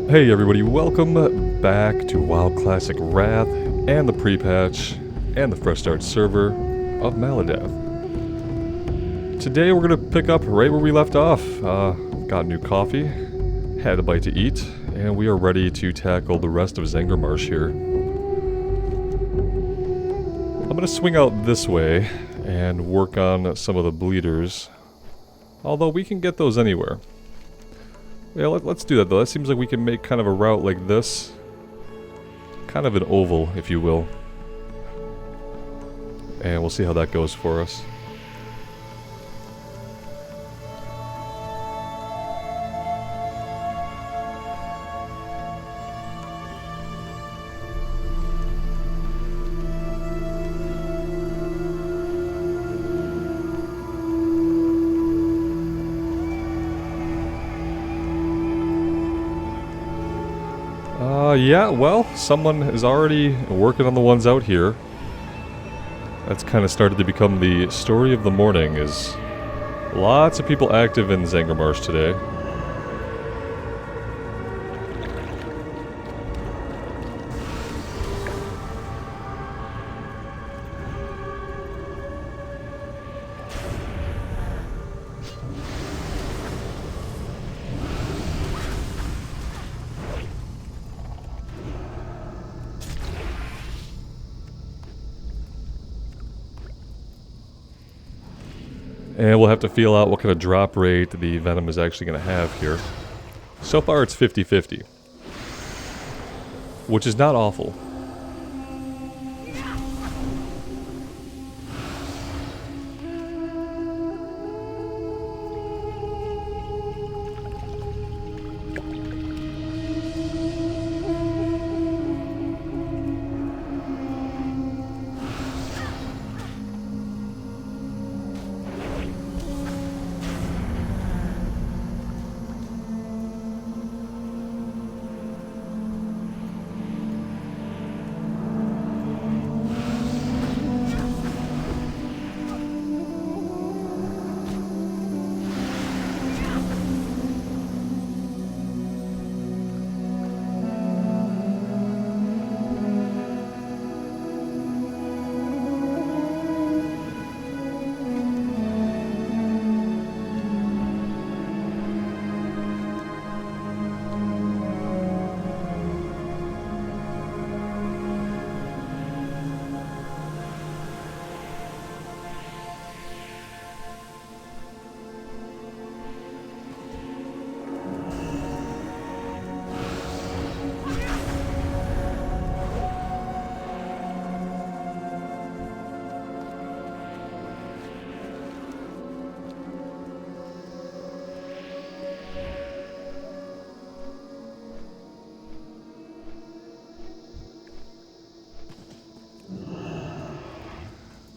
Hey everybody, welcome back to WoW Classic Wrath and the pre-patch and the fresh start server of Maladath. Today we're going to pick up right where we left off. Got new coffee, had a bite to eat, and we are ready to tackle the rest of Zangarmarsh here. I'm going to swing out this way and work on some of the bleeders, although we can get those anywhere. Yeah, let's do that though. That seems like we can make kind of a route like this. Kind of an oval, if you will. And we'll see how that goes for us. Yeah, well, someone is already working on the ones out here. That's kind of started to become the story of the morning, is lots of people active in Zangarmarsh today. And we'll have to feel out what kind of drop rate the Venom is actually going to have here. So far it's 50-50. Which is not awful.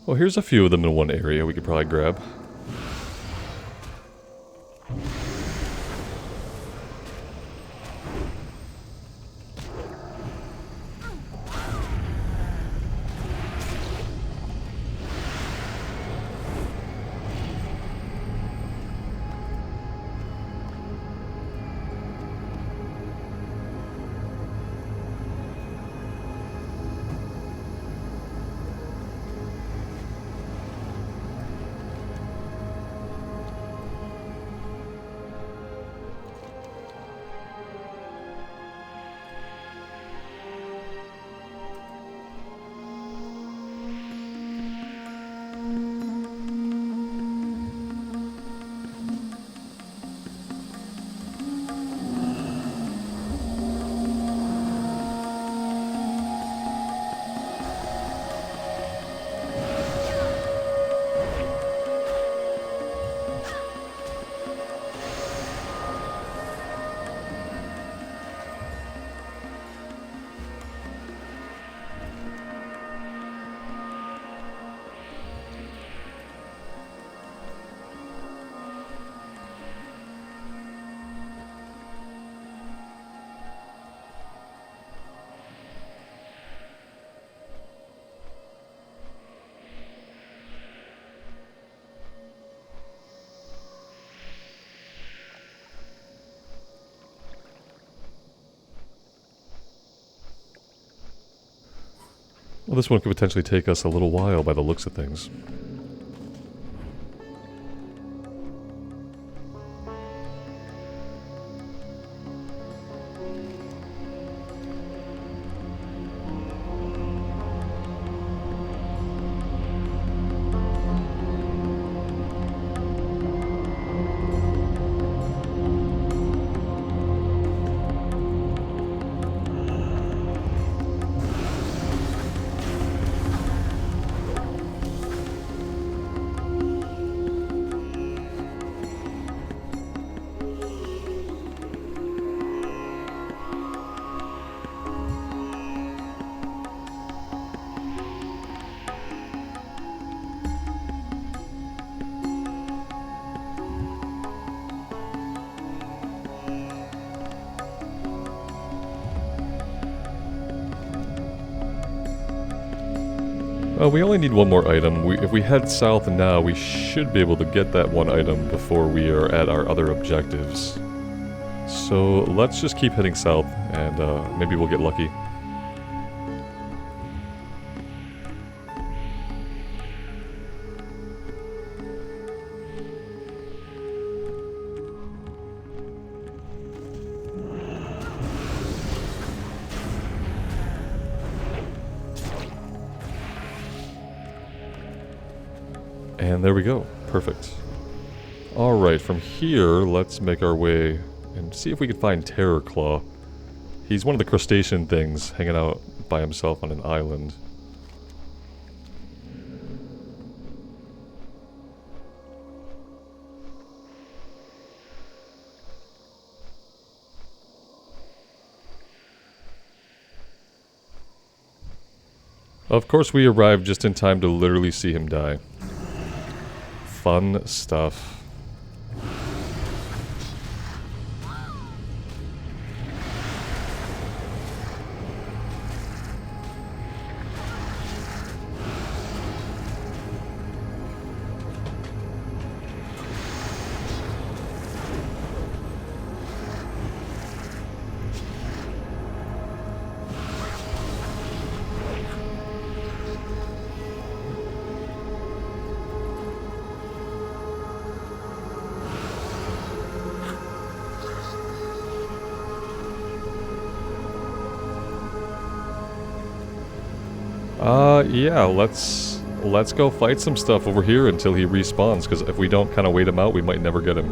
Well, here's a few of them in one area we could probably grab. Well, this one could potentially take us a little while by the looks of things. We only need one more item. If we head south now, we should be able to get that one item before we are at our other objectives. So let's just keep heading south, and maybe we'll get lucky. And there we go. Perfect. Alright, from here, let's make our way and see if we can find Terror Claw. He's one of the crustacean things hanging out by himself on an island. Of course, we arrived just in time to literally see him die. Fun stuff. Yeah, let's go fight some stuff over here until he respawns, because if we don't kind of wait him out, we might never get him.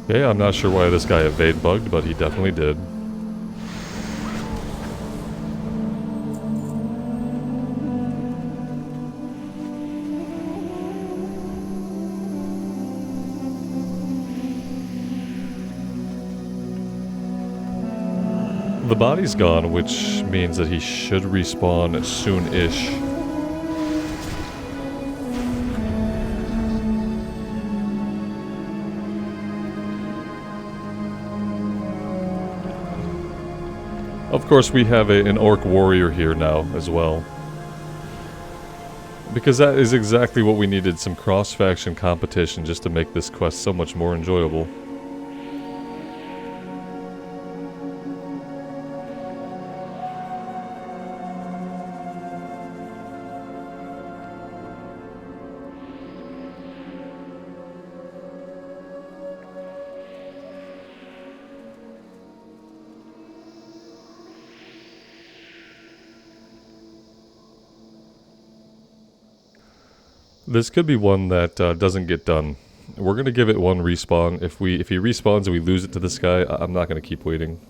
Okay, I'm not sure why this guy evade bugged, but he definitely did. The body's gone, which means that he should respawn soon-ish. Of course, we have an orc warrior here now as well. Because that is exactly what we needed, some cross-faction competition just to make this quest so much more enjoyable. This could be one that doesn't get done. We're gonna give it one respawn. If he respawns and we lose it to this guy, I'm not gonna keep waiting.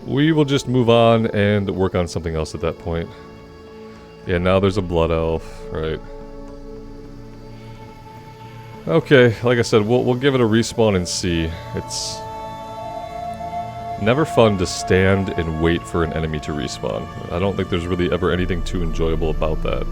We will just move on and work on something else at that point. Yeah, now there's a blood elf, right? Okay, like I said, we'll give it a respawn and see. It's never fun to stand and wait for an enemy to respawn. I don't think there's really ever anything too enjoyable about that.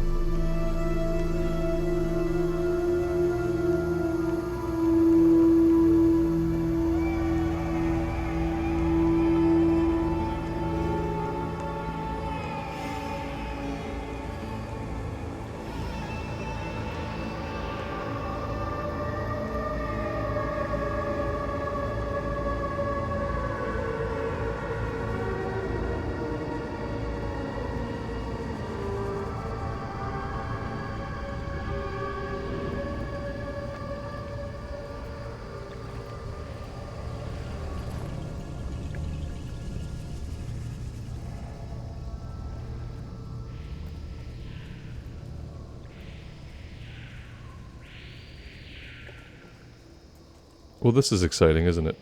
Well, this is exciting, isn't it?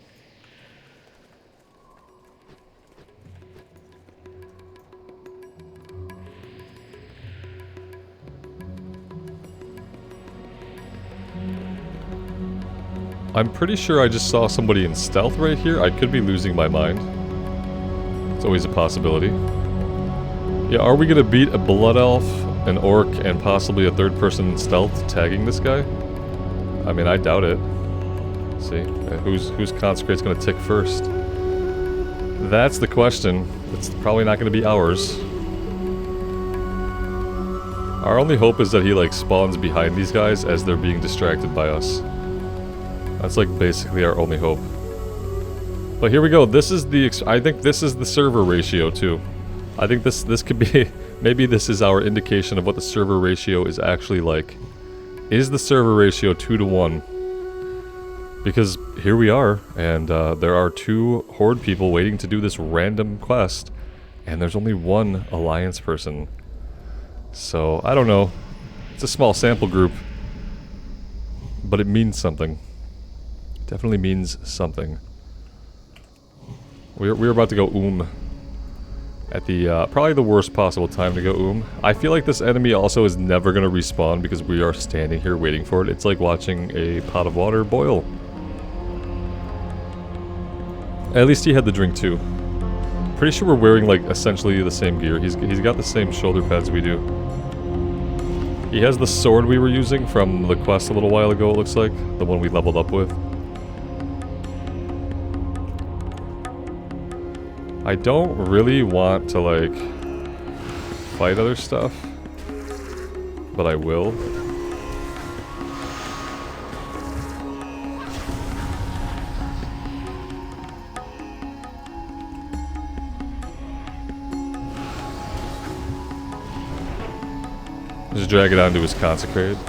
I'm pretty sure I just saw somebody in stealth right here. I could be losing my mind. It's always a possibility. Yeah, are we gonna beat a blood elf, an orc, and possibly a third person in stealth tagging this guy? I mean, I doubt it. See, whose consecrate's gonna tick first? That's the question. It's probably not gonna be ours. Our only hope is that he like spawns behind these guys as they're being distracted by us. That's like basically our only hope. But here we go. This is the I think this is the server ratio too. I think this could be maybe this is our indication of what the server ratio is actually like. Is the server ratio 2 to 1? Because here we are, and there are 2 Horde people waiting to do this random quest, and there's only 1 Alliance person. So, I don't know. It's a small sample group, but it means something. Definitely means something. We're about to go at the, probably the worst possible time to go I feel like this enemy also is never going to respawn because we are standing here waiting for it. It's like watching a pot of water boil. At least he had the drink too. Pretty sure we're wearing like essentially the same gear. He's got the same shoulder pads we do. He has the sword we were using from the quest a little while ago, it looks like. The one we leveled up with. I don't really want to like fight other stuff, but I will. Just drag it onto his consecrated.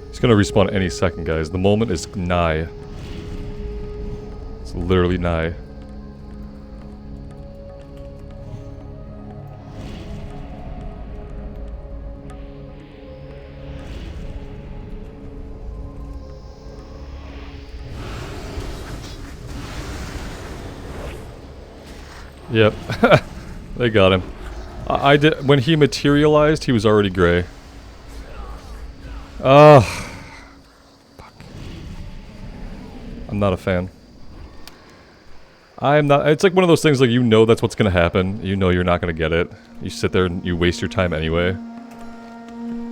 It's gonna respawn any second, guys. The moment is nigh. It's literally nigh. Yep. They got him. I did when he materialized, he was already gray. Fuck. I'm not a fan. I'm not. It's like one of those things like you know that's what's gonna happen. You know you're not gonna get it. You sit there and you waste your time anyway.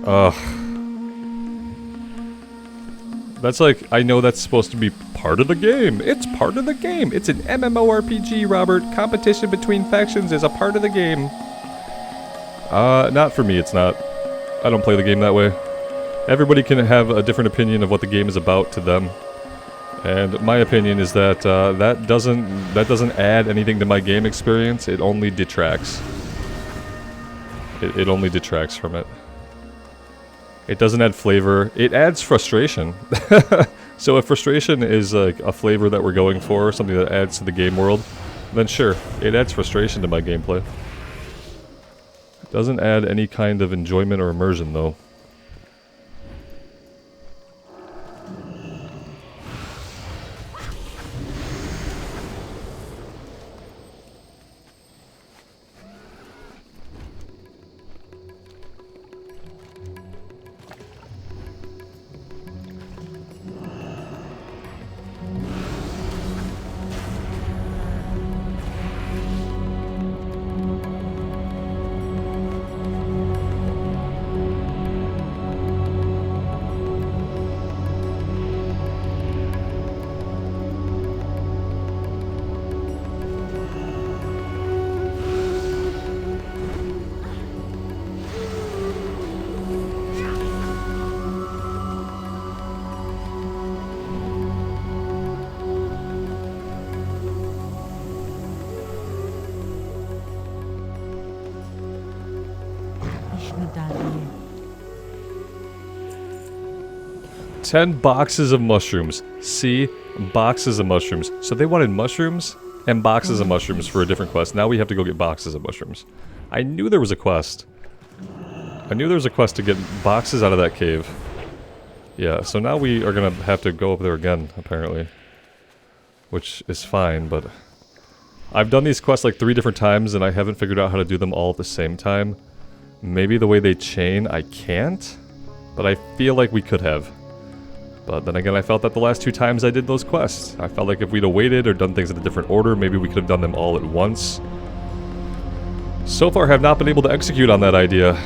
Ugh. That's like, I know that's supposed to be part of the game. It's part of the game. It's an MMORPG, Robert. Competition between factions is a part of the game. Not for me, it's not. I don't play the game that way. Everybody can have a different opinion of what the game is about to them. And my opinion is that that doesn't add anything to my game experience. It only detracts. It only detracts from it. It doesn't add flavor. It adds frustration. So if frustration is like a flavor that we're going for, something that adds to the game world, then sure, it adds frustration to my gameplay. It doesn't add any kind of enjoyment or immersion though. Daddy. 10 boxes of mushrooms. See? Boxes of mushrooms. So they wanted mushrooms and boxes of mushrooms for a different quest. Now we have to go get boxes of mushrooms. I knew there was a quest. I knew there was a quest to get boxes out of that cave. Yeah, so now we are gonna have to go up there again, apparently. Which is fine, but... I've done these quests like 3 different times and I haven't figured out how to do them all at the same time. Maybe the way they chain, I can't? But I feel like we could have. But then again, I felt that the last 2 times I did those quests. I felt like if we'd have waited or done things in a different order, maybe we could have done them all at once. So far, have not been able to execute on that idea.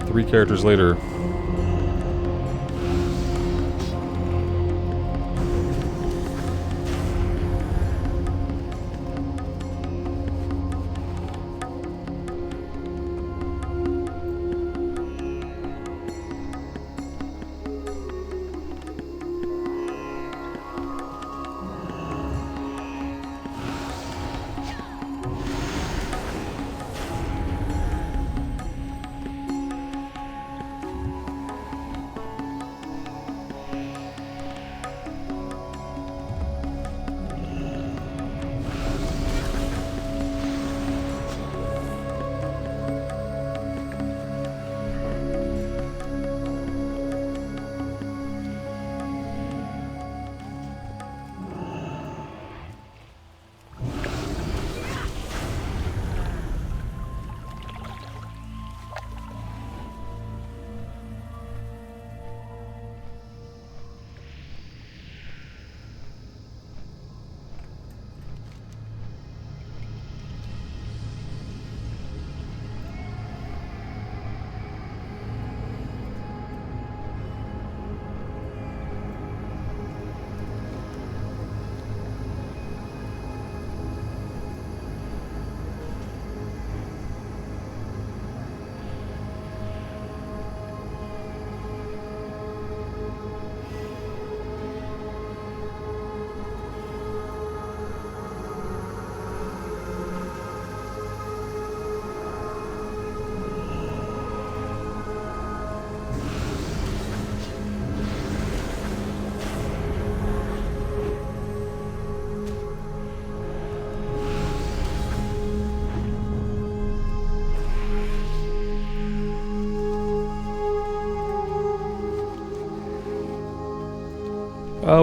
3 characters later.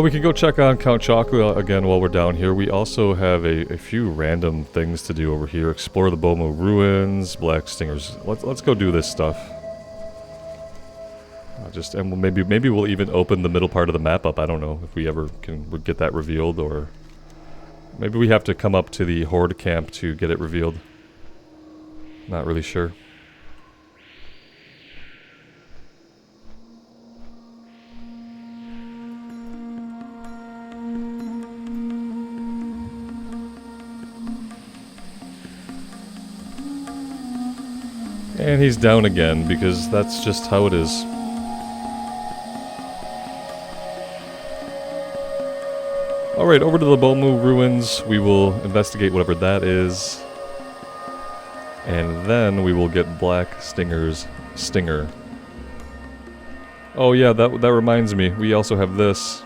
We can go check on Count Chocula again while we're down here. We also have a few random things to do over here. Explore the Bomo ruins, Black Stingers. Let's go do this stuff. And maybe we'll even open the middle part of the map up. I don't know if we ever can get that revealed, or maybe we have to come up to the Horde camp to get it revealed. Not really sure. And he's down again, because that's just how it is. Alright, over to the Bomu ruins. We will investigate whatever that is. And then we will get Black Stinger's stinger. Oh yeah, that reminds me. We also have this.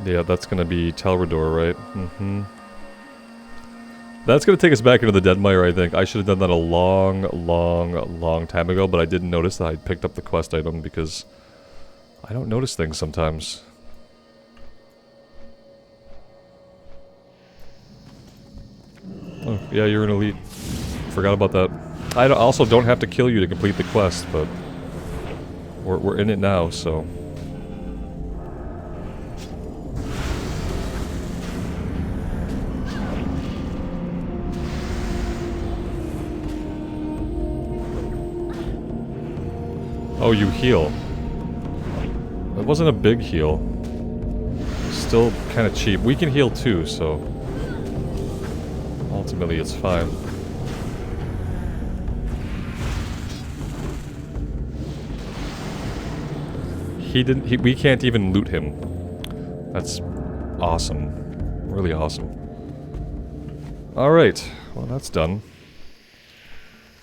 Yeah, that's gonna be Talrador, right? Mm-hmm. That's gonna take us back into the Deadmire, I think. I should have done that a long time ago, but I didn't notice that I'd picked up the quest item because I don't notice things sometimes. Oh, yeah, you're an elite. Forgot about that. I also don't have to kill you to complete the quest, but we're in it now, so... Oh, you heal. It wasn't a big heal. Still kind of cheap. We can heal too, so... Ultimately, it's fine. We can't even loot him. That's awesome. Really awesome. Alright. Well, that's done.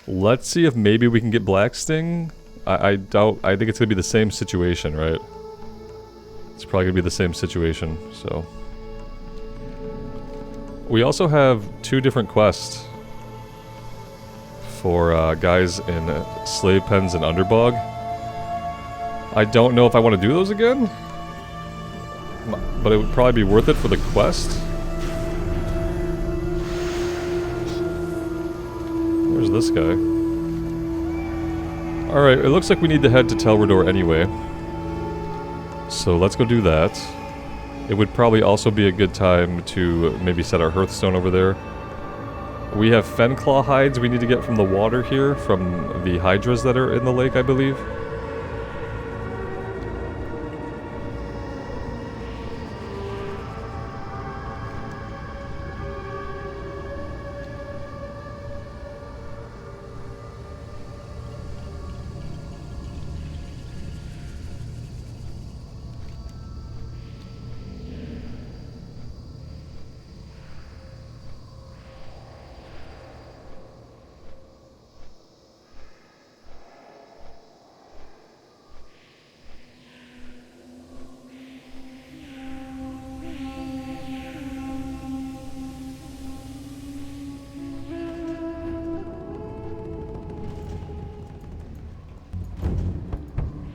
Let's see if maybe we can get Black Sting. I doubt... I think it's gonna be the same situation, right? It's probably gonna be the same situation, so... We also have 2 different quests for guys in slave pens and Underbog. I don't know if I want to do those again, but it would probably be worth it for the quest. Where's this guy? Alright, it looks like we need to head to Talrador anyway. So let's go do that. It would probably also be a good time to maybe set our Hearthstone over there. We have Fenclaw hides we need to get from the water here, from the hydras that are in the lake, I believe.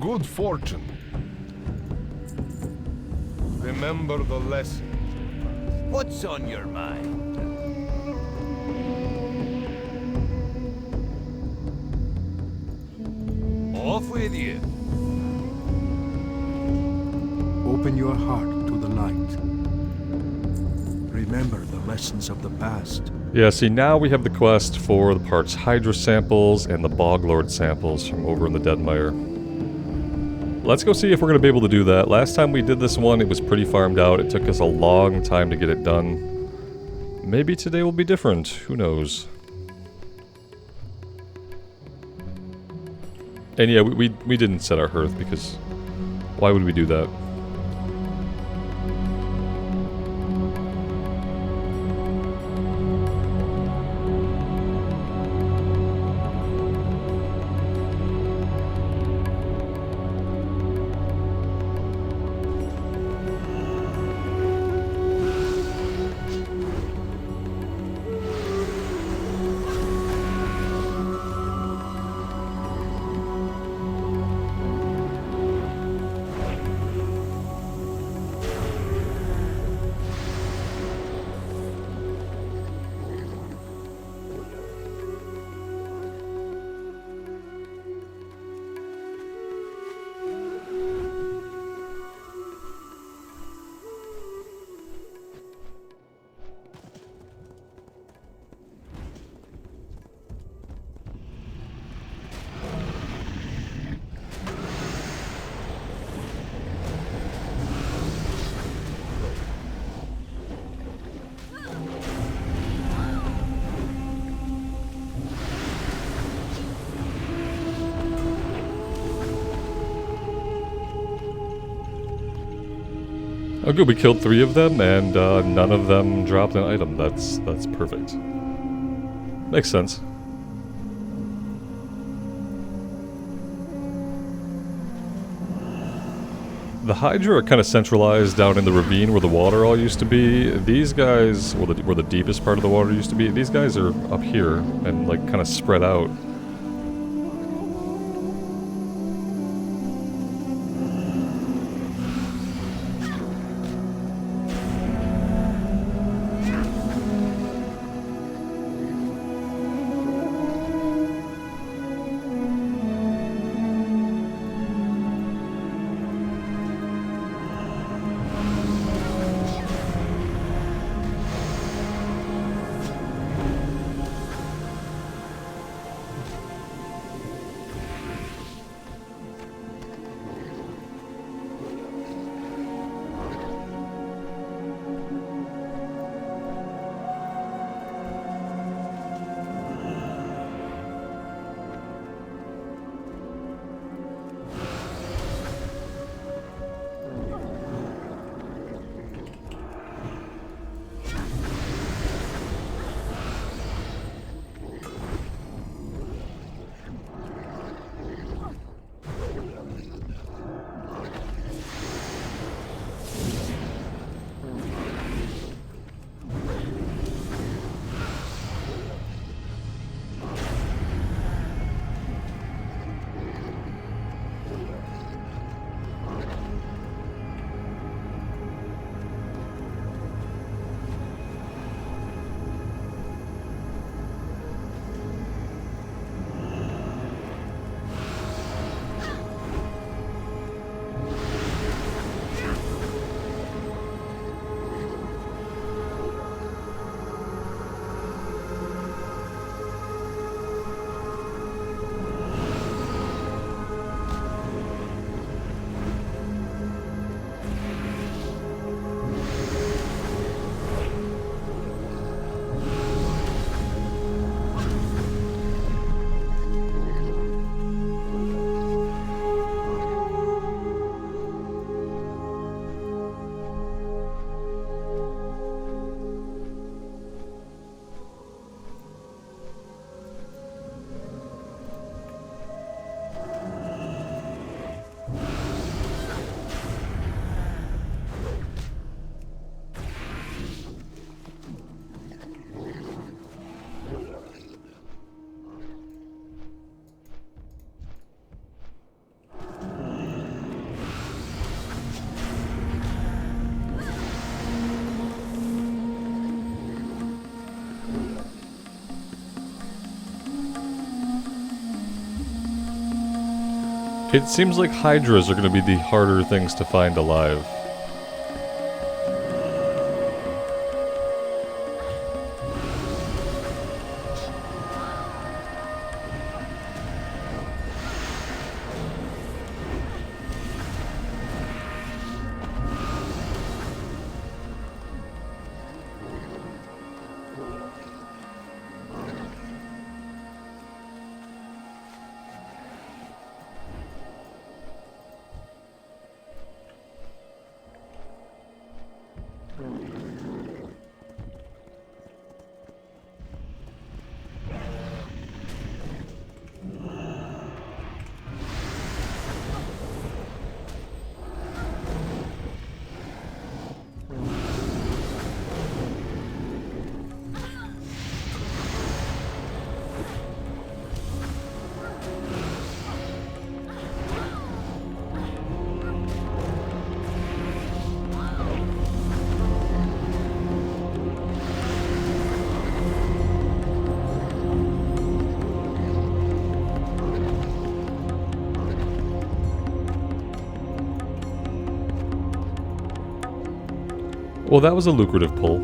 Good fortune. Remember the lesson. What's on your mind? Off with you. Open your heart to the light. Remember the lessons of the past. Yeah, see, now we have the quest for the Parched Hydra samples and the Boglord samples from over in the Deadmire. Let's go see if we're going to be able to do that. Last time we did this one, it was pretty farmed out. It took us a long time to get it done. Maybe today will be different. Who knows? And yeah, we didn't set our hearth because why would we do that? Oh good, we killed 3 of them, and none of them dropped an item. That's perfect. Makes sense. The Hydra are kind of centralized down in the ravine where the water all used to be. These guys, where the deepest part of the water used to be, these guys are up here and like kind of spread out. It seems like Hydras are going to be the harder things to find alive. Well, that was a lucrative pull.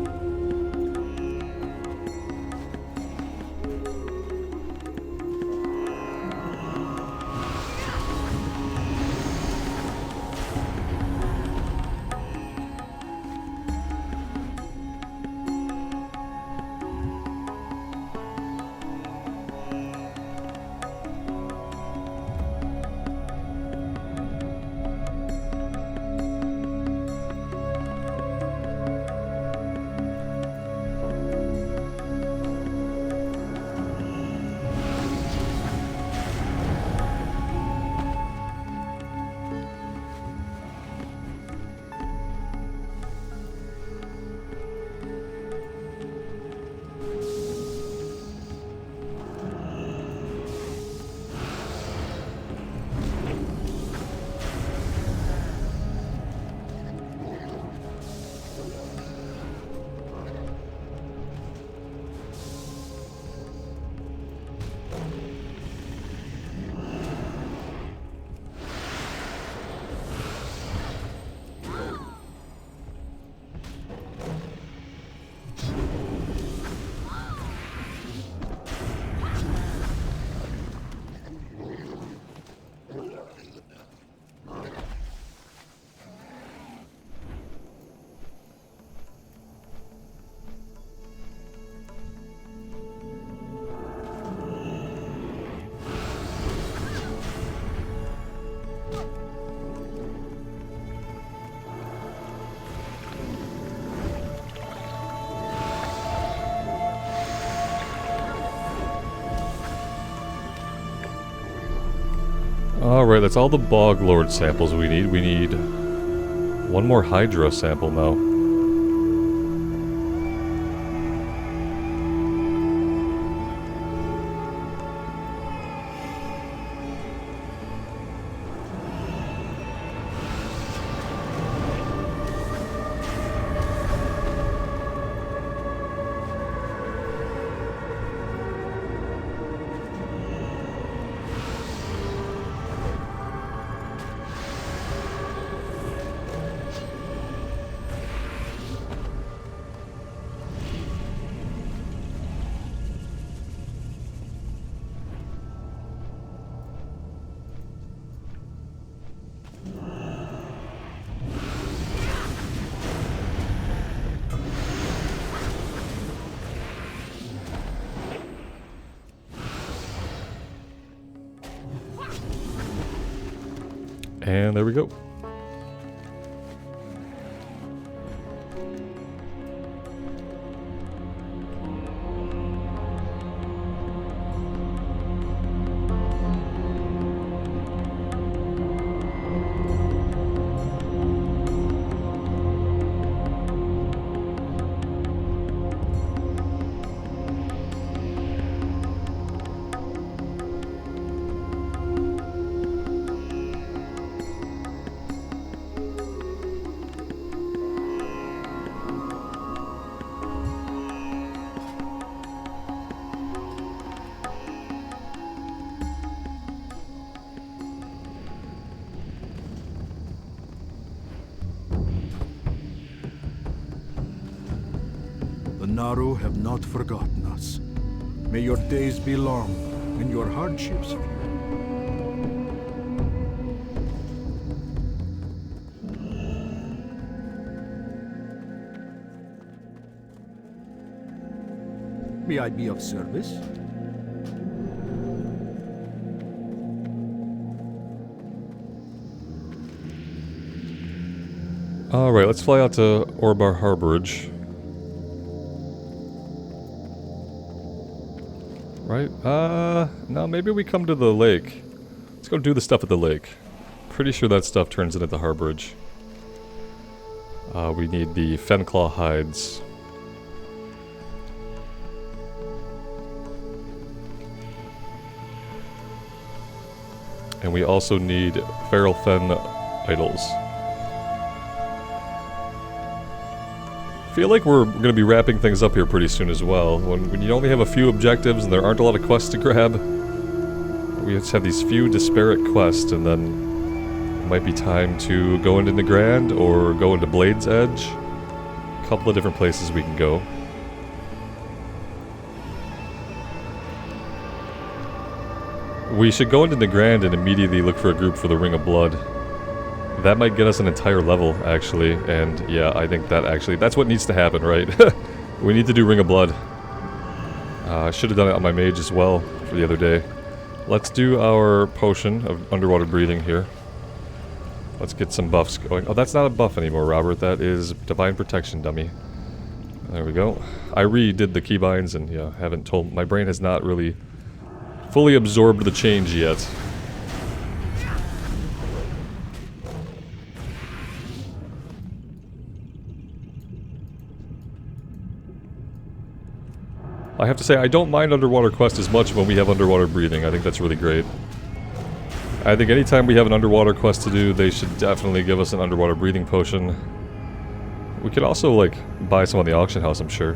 Alright, that's all the Bog Lord samples we need. We need one more Hydra sample now. And there we go. The Naru have not forgotten us. May your days be long and your hardships few. May I be of service? Alright, let's fly out to Orbar Harborage. Right? No, maybe we come to the lake. Let's go do the stuff at the lake. Pretty sure that stuff turns into the Harborage. We need the Fenclaw hides. And we also need Feral Fen idols. I feel like we're going to be wrapping things up here pretty soon as well. When you only have a few objectives and there aren't a lot of quests to grab, we just have these few disparate quests, and then it might be time to go into Nagrand or go into Blade's Edge. A couple of different places we can go. We should go into Nagrand and immediately look for a group for the Ring of Blood. That might get us an entire level, actually, and yeah, I think that's what needs to happen, right? We need to do Ring of Blood. I should have done it on my mage as well for the other day. Let's do our potion of underwater breathing here. Let's get some buffs going. Oh, that's not a buff anymore, Robert. That is Divine Protection, dummy. There we go. I redid the keybinds and, yeah, haven't told... My brain has not really fully absorbed the change yet. I have to say, I don't mind underwater quest as much when we have underwater breathing. I think that's really great. I think anytime we have an underwater quest to do, they should definitely give us an underwater breathing potion. We could also, like, buy some on the auction house, I'm sure.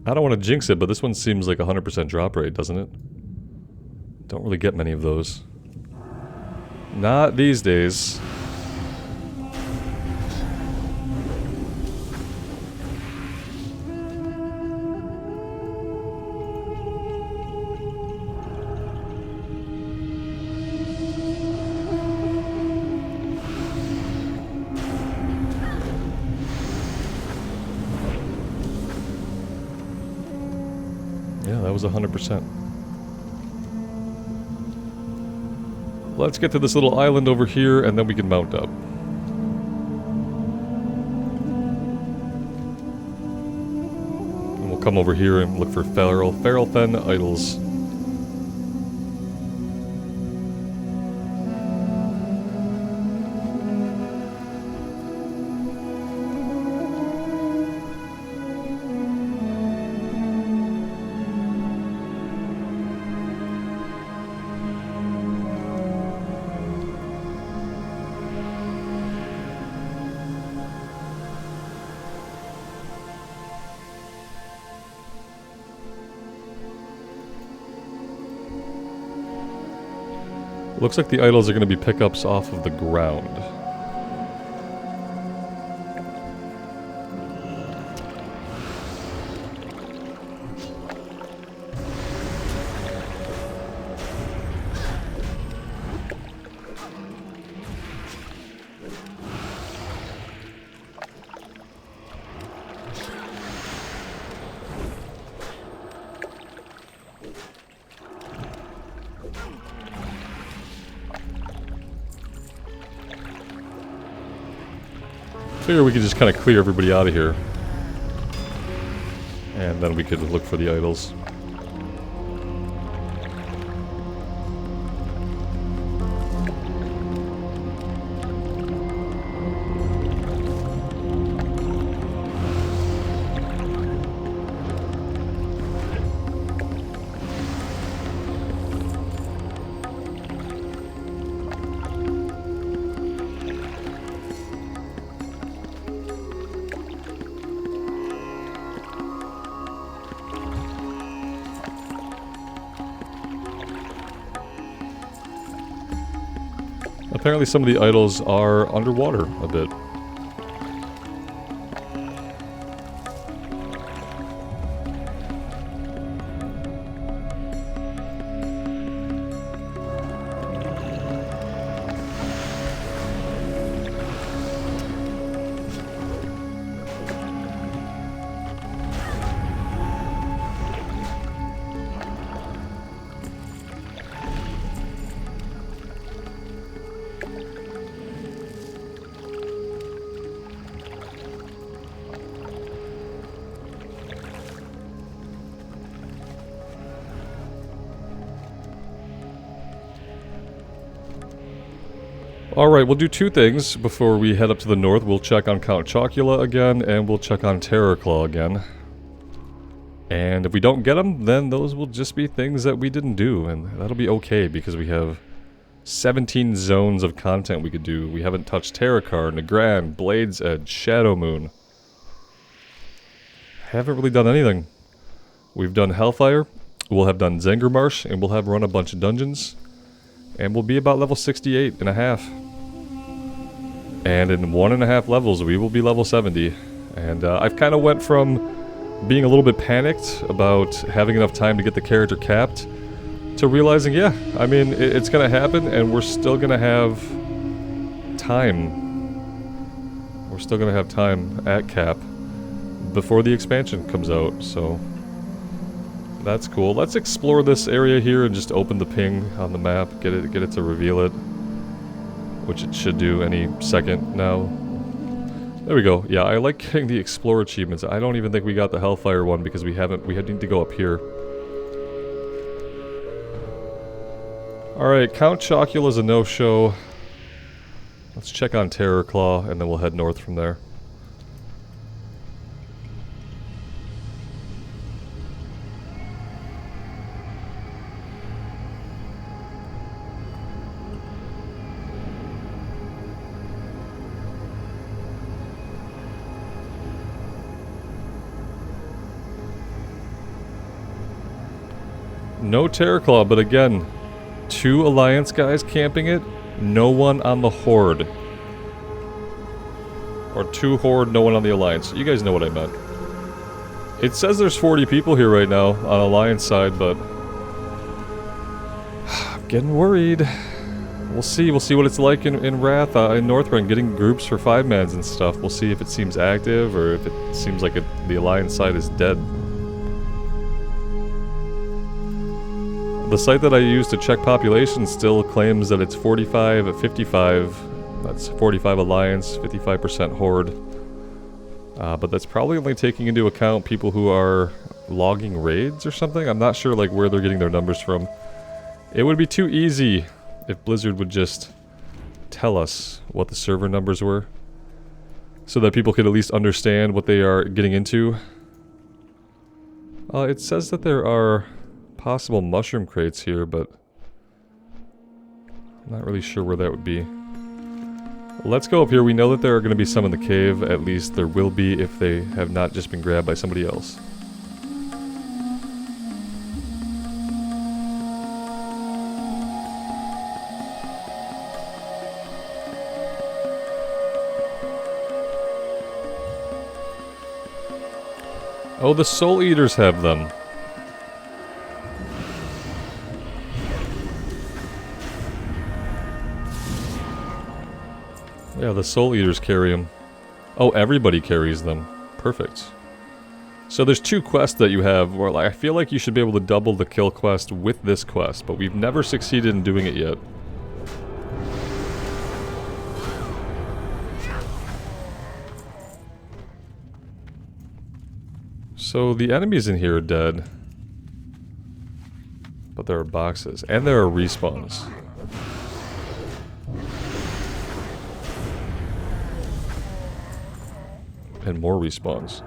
I don't want to jinx it, but this one seems like 100% drop rate, doesn't it? Don't really get many of those. Not these days. Yeah, that was 100%. Let's get to this little island over here, and then we can mount up. And we'll come over here and look for feral fen idols. Looks like the idols are going to be pickups off of the ground. Figure we could just kind of clear everybody out of here. And then we could look for the idols. Apparently some of the idols are underwater a bit. Alright, we'll do two things before we head up to the north. We'll check on Count Chocula again, and we'll check on Terrorclaw again. And if we don't get them, then those will just be things that we didn't do, and that'll be okay, because we have 17 zones of content we could do. We haven't touched Terracar, Nagrand, Blade's Edge, Shadow Moon. Haven't really done anything. We've done Hellfire, we'll have done Zangarmarsh, and we'll have run a bunch of dungeons. And we'll be about level 68 and a half. And in 1.5 levels, we will be level 70. And I've kind of went from being a little bit panicked about having enough time to get the character capped to realizing, yeah, I mean, it's going to happen and we're still going to have time. We're still going to have time at cap before the expansion comes out, so that's cool. Let's explore this area here and just open the ping on the map, get it to reveal it. Which it should do any second now. There we go. Yeah, I like getting the Explorer achievements. I don't even think we got the Hellfire one because we need to go up here. Alright, Count Chocula's a no-show. Let's check on Terrorclaw and then we'll head north from there. No Terror Claw, but again, 2 Alliance guys camping it, no one on the Horde. Or 2 Horde, no one on the Alliance. You guys know what I meant. It says there's 40 people here right now on Alliance side, but I'm getting worried. We'll see what it's like in Wrath, in Northrend, getting groups for 5-mans and stuff. We'll see if it seems active or if it seems like the Alliance side is dead. The site that I use to check population still claims that it's 45 at 55. That's 45 Alliance, 55% Horde. But that's probably only taking into account people who are logging raids or something. I'm not sure like where they're getting their numbers from. It would be too easy if Blizzard would just tell us what the server numbers were, so that people could at least understand what they are getting into. It says that there are possible mushroom crates here, but I'm not really sure where that would be. Let's go up here. We know that there are going to be some in the cave. At least there will be if they have not just been grabbed by somebody else. Oh, the Soul Eaters have them. Yeah, the Soul Eaters carry them. Oh, everybody carries them. Perfect. So there's 2 quests that you have where I feel like you should be able to double the kill quest with this quest, but we've never succeeded in doing it yet. So the enemies in here are dead. But there are boxes. And there are respawns. And more respawns.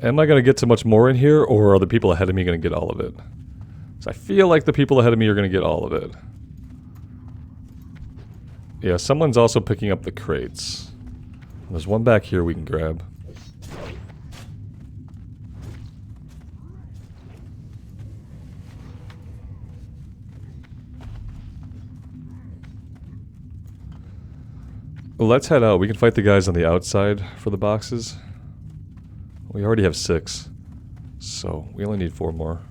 Am I going to get to much more in here, or are the people ahead of me going to get all of it? So I feel like the people ahead of me are going to get all of it. Yeah, someone's also picking up the crates. There's one back here we can grab. Let's head out. We can fight the guys on the outside for the boxes. We already have 6, so we only need 4 more.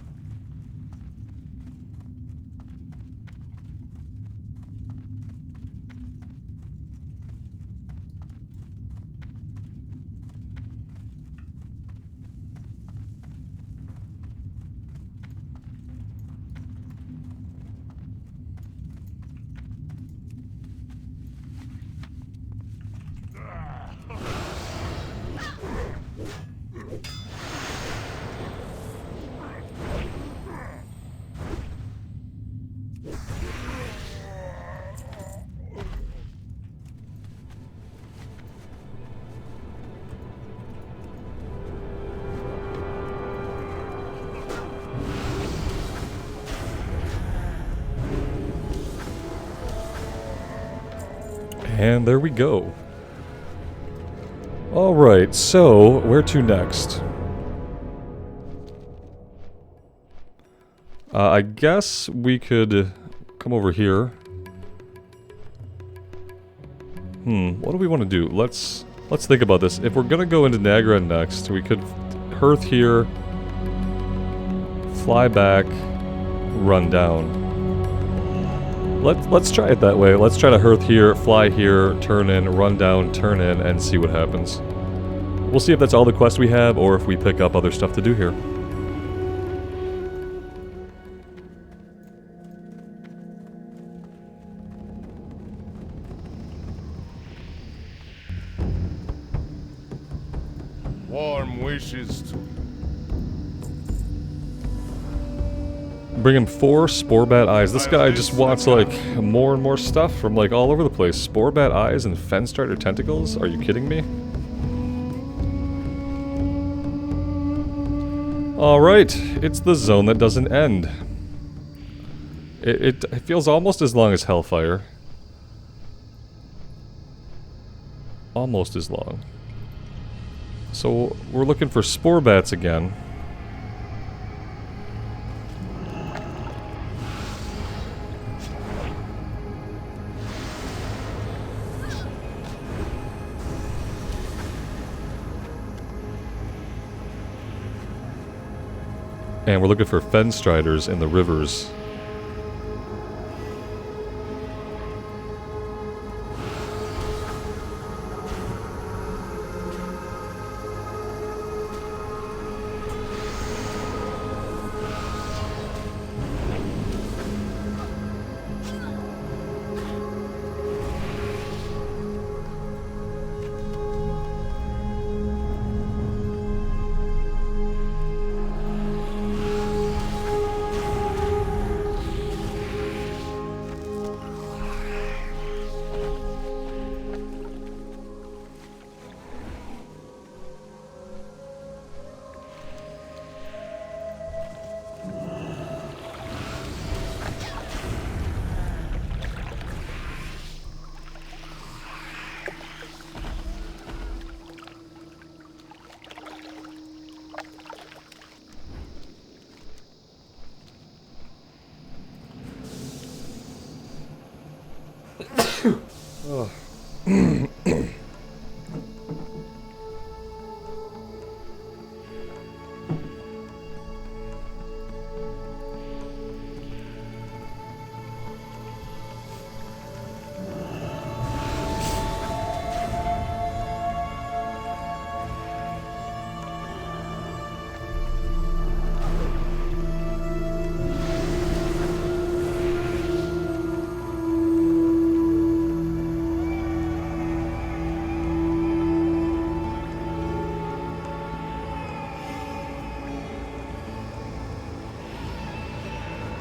And there we go. Alright, so where to next? I guess we could come over here. What do we want to do? Let's think about this. If we're gonna go into Nagrand next, we could hearth here, fly back, run down. Let's try it that way. Let's try to hearth here, fly here, turn in, run down, turn in, and see what happens. We'll see if that's all the quests we have, or if we pick up other stuff to do here. wishes to. Bring him 4 spore bat eyes. This guy just wants like more and more stuff from like all over the place. Spore bat eyes and Fenstrider tentacles? Are you kidding me? Alright, it's the zone that doesn't end. It feels almost as long as Hellfire. Almost as long. So we're looking for spore bats again. And we're looking for Fenstriders in the rivers.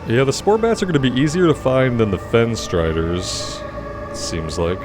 Yeah, the spore bats are going to be easier to find than the Fenstriders, it seems like.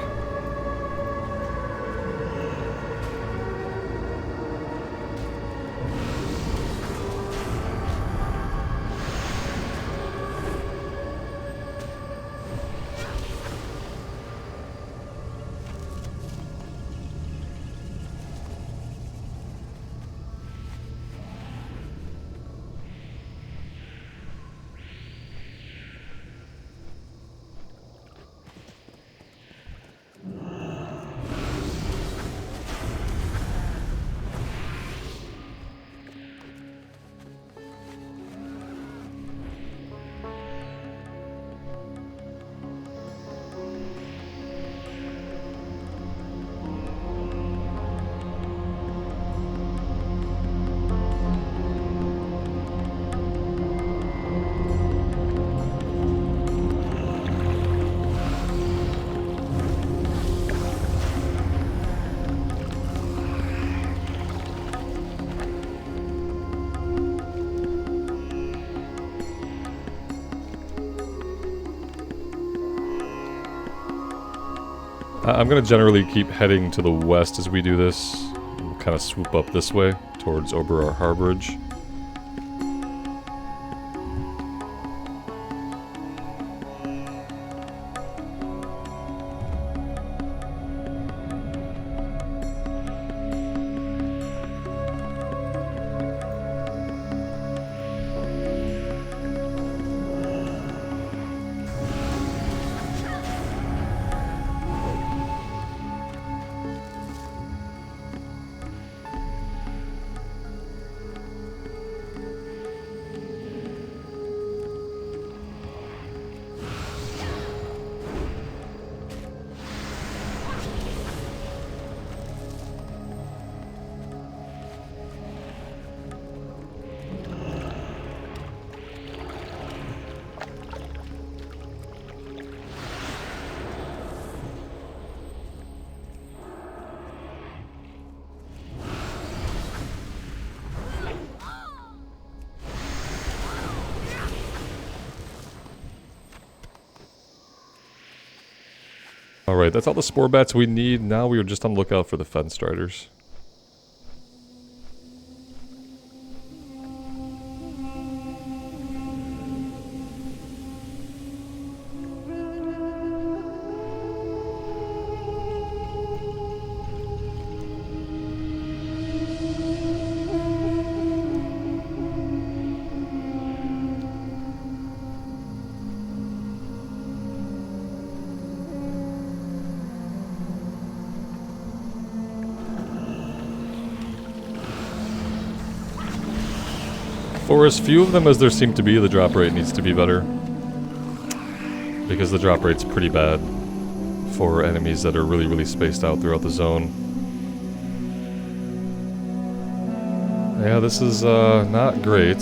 I'm going to generally keep heading to the west as we do this. We'll kind of swoop up this way towards Oberar Harborage. Alright, that's all the spore bats we need. Now we are just on the lookout for the fen striders. For as few of them as there seem to be, the drop rate needs to be better. Because the drop rate's pretty bad for enemies that are really, really spaced out throughout the zone. Yeah, this is not great.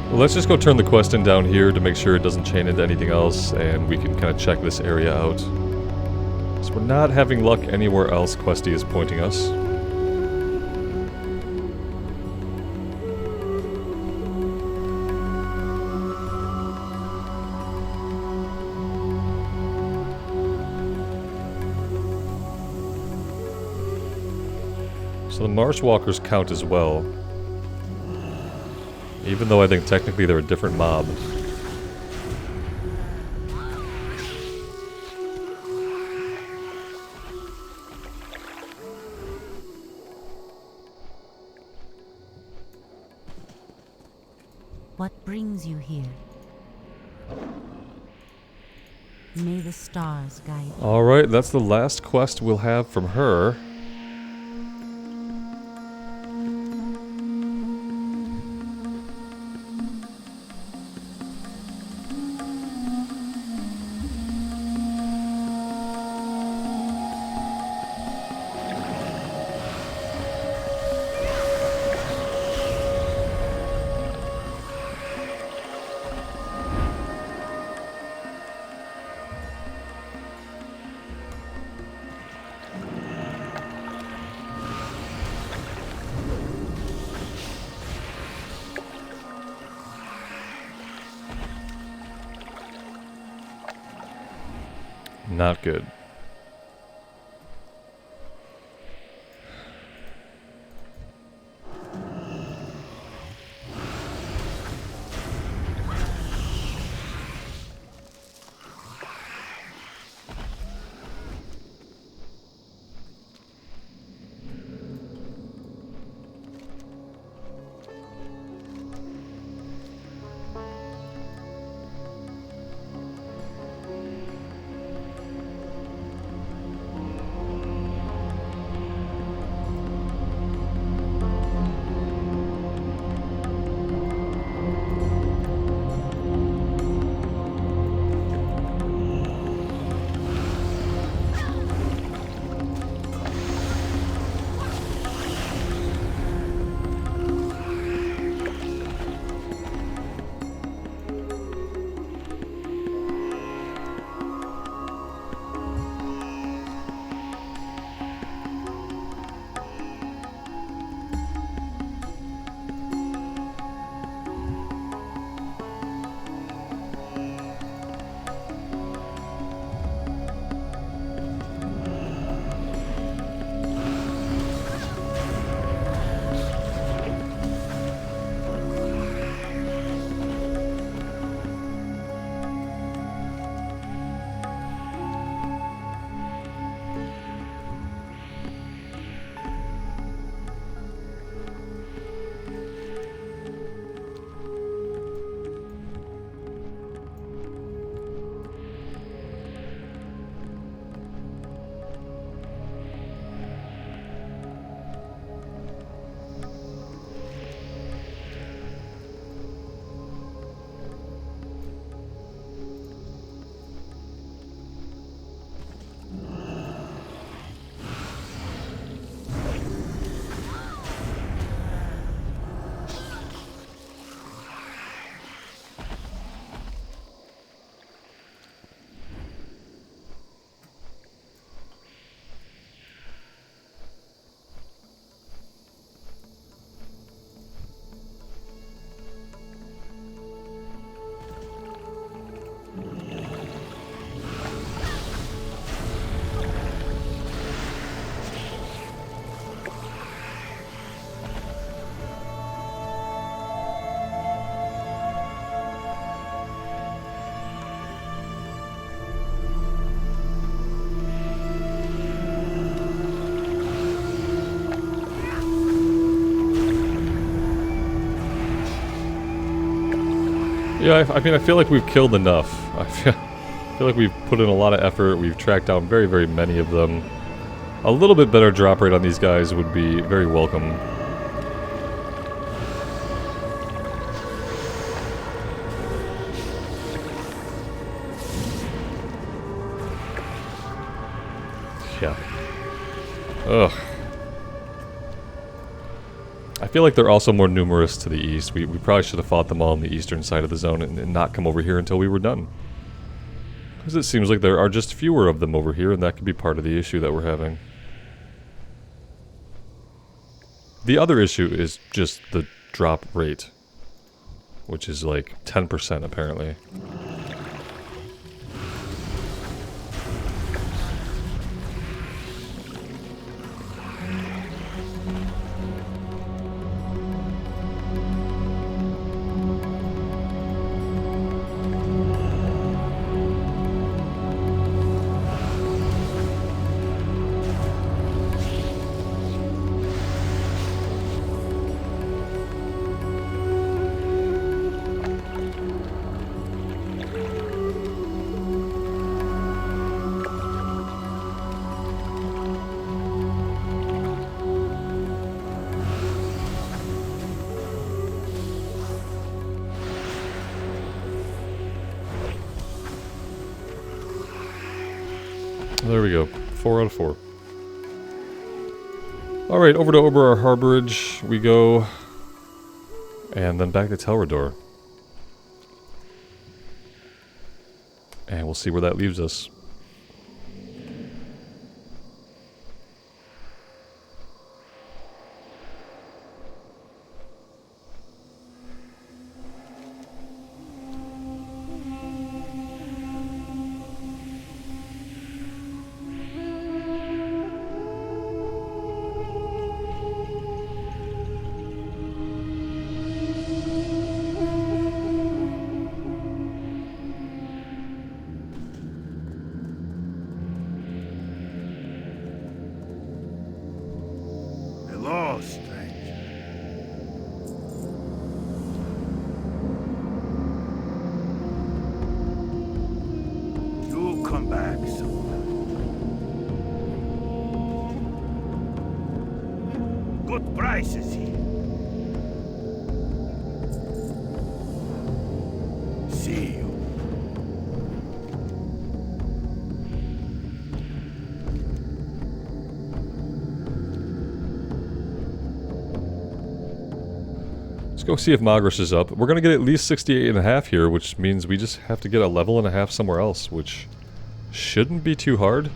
Let's just go turn the quest in down here to make sure it doesn't chain into anything else, and we can kind of check this area out. So we're not having luck anywhere else Questy is pointing us. So the Marsh Walkers count as well. Even though I think technically they're a different mob. What brings you here? May the stars guide you. Alright, that's the last quest we'll have from her. Not good. Yeah, I mean, I feel like we've killed enough. I feel like we've put in a lot of effort. We've tracked down very, very many of them. A little bit better drop rate on these guys would be very welcome. Yeah. Ugh. I feel like they're also more numerous to the east. We probably should have fought them all on the eastern side of the zone and not come over here until we were done. Because it seems like there are just fewer of them over here, and that could be part of the issue that we're having. The other issue is just the drop rate, which is like 10% apparently. There we go. 4 out of 4. Alright, over to Oberar Harborage we go. And then back to Telrador. And we'll see where that leaves us. Hello, stranger. You'll come back sometime. Good prices here. See you. Go see if Magrish is up. We're gonna get at least 68.5 here, which means we just have to get a level and a half somewhere else, which shouldn't be too hard.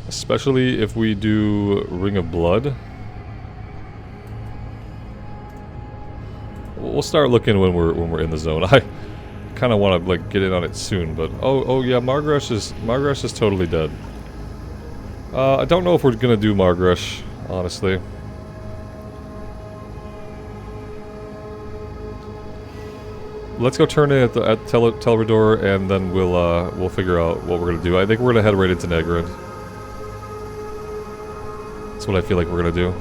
Especially if we do Ring of Blood. We'll start looking when we're in the zone. I kind of want to like get in on it soon, but oh yeah, Magrish is totally dead. I don't know if we're gonna do Magrish, honestly. Let's go turn in at Telrador, and then we'll figure out what we're gonna do. I think we're gonna head right into Nagrand. That's what I feel like we're gonna do.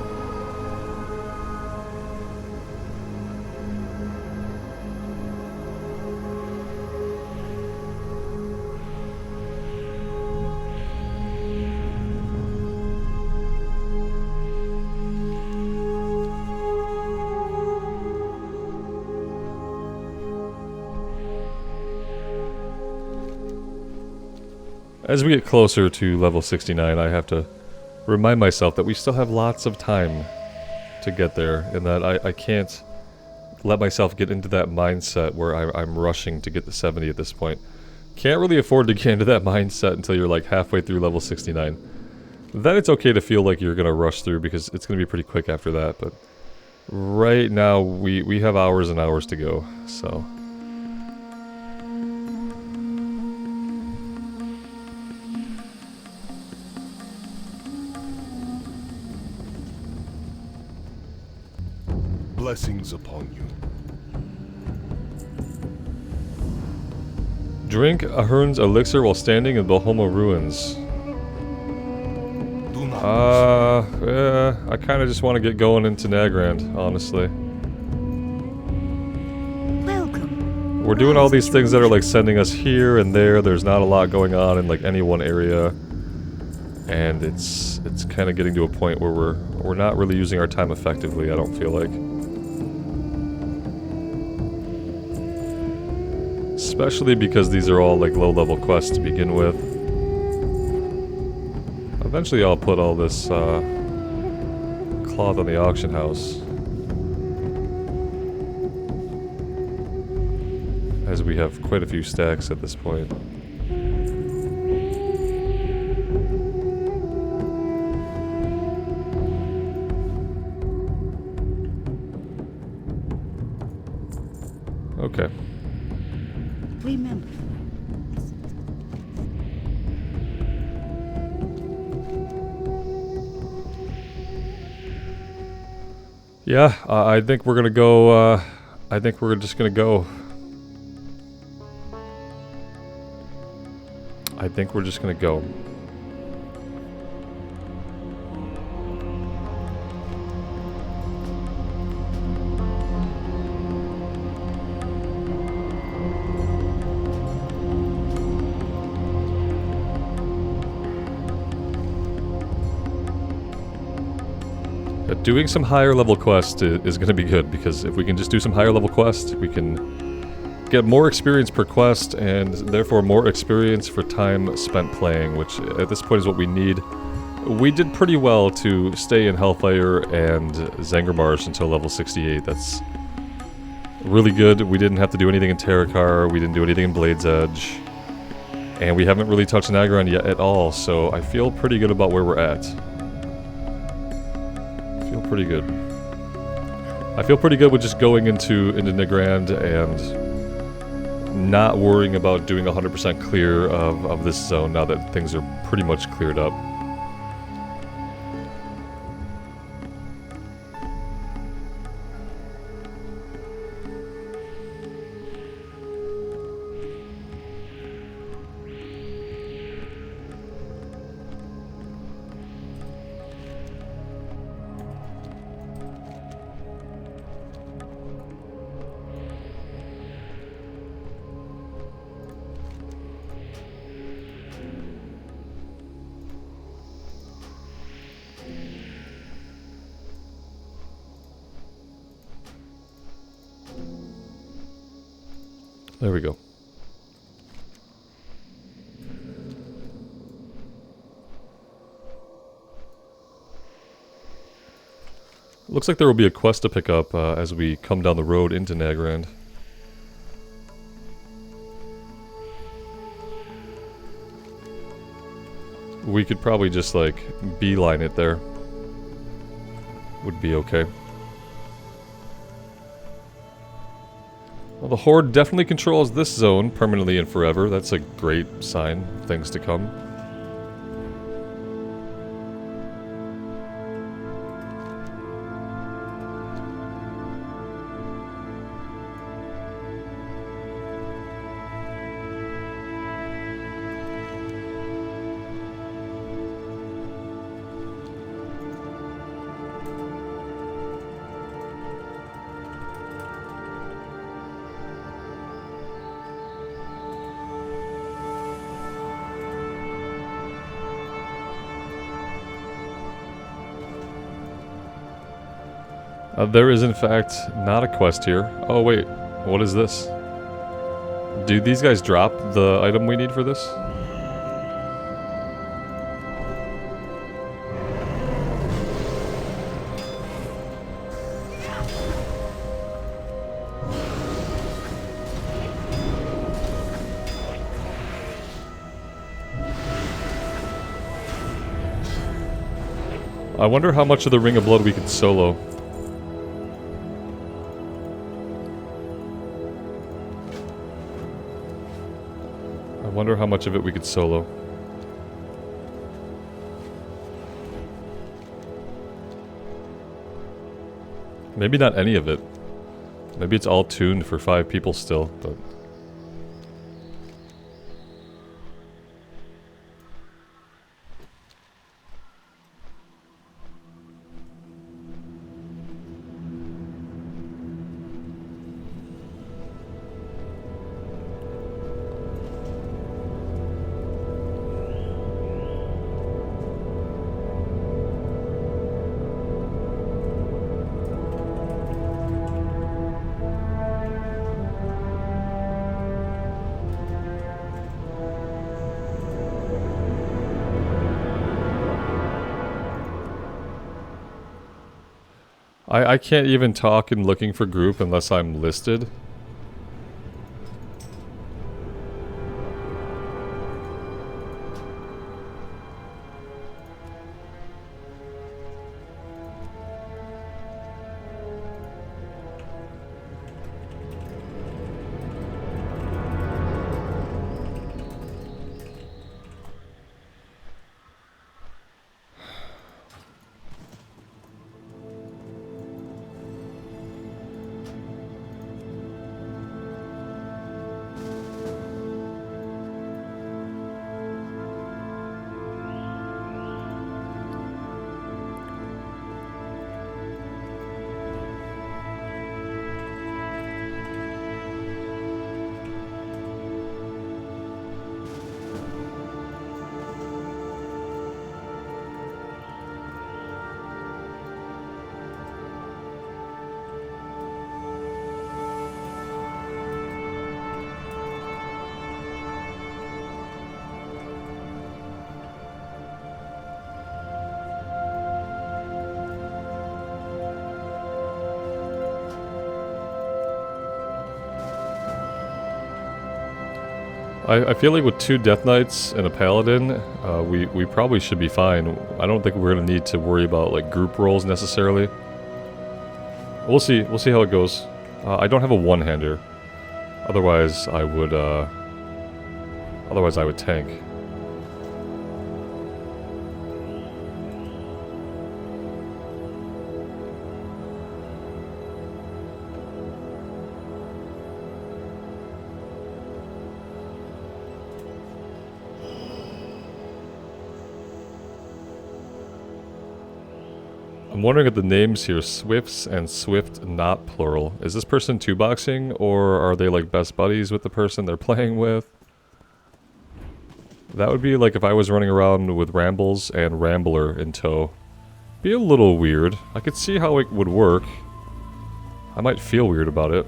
As we get closer to level 69, I have to remind myself that we still have lots of time to get there, and that I can't let myself get into that mindset where I'm rushing to get to 70 at this point. Can't really afford to get into that mindset until you're like halfway through level 69. Then it's okay to feel like you're going to rush through because it's going to be pretty quick after that, but right now we have hours and hours to go, so... Blessings upon you. Drink Ahern's elixir while standing in Bohoma ruins. Do not Yeah, I kind of just want to get going into Nagrand, honestly. Welcome. We're doing all these things that are like sending us here and there. There's not a lot going on in like any one area. And it's kind of getting to a point where we're not really using our time effectively, I don't feel like. Especially because these are all like low-level quests to begin with. Eventually I'll put all this cloth on the auction house. As we have quite a few stacks at this point. Okay. Remember. Yeah, I think we're gonna go, I think we're just gonna go. I think we're just gonna go. Doing some higher level quests is going to be good, because if we can just do some higher level quests, we can get more experience per quest, and therefore more experience for time spent playing, which at this point is what we need. We did pretty well to stay in Hellfire and Zangarmarsh until level 68. That's really good. We didn't have to do anything in Terrakar, we didn't do anything in Blade's Edge, and we haven't really touched Nagrand yet at all, so I feel pretty good about where we're at. Pretty good. I feel pretty good with just going into Nagrand and not worrying about doing 100% clear of this zone now that things are pretty much cleared up. There we go. Looks like there will be a quest to pick up as we come down the road into Nagrand. We could probably just like beeline it there. Would be okay. Well, the Horde definitely controls this zone permanently and forever. That's a great sign of things to come. There is in fact not a quest here. Oh wait, what is this? Do these guys drop the item we need for this? I wonder how much of the Ring of Blood we could solo. I wonder how much of it we could solo. Maybe not any of it. Maybe it's all tuned for 5 people still, but... I can't even talk in looking for group unless I'm listed. I feel like with 2 Death Knights and a Paladin, we probably should be fine. I don't think we're gonna need to worry about like group roles necessarily. We'll see how it goes. I don't have a one-hander. Otherwise I would tank. I'm wondering if the names here, Swifts and Swift, not plural. Is this person 2-boxing, or are they like best buddies with the person they're playing with? That would be like if I was running around with Rambles and Rambler in tow. Be a little weird. I could see how it would work. I might feel weird about it.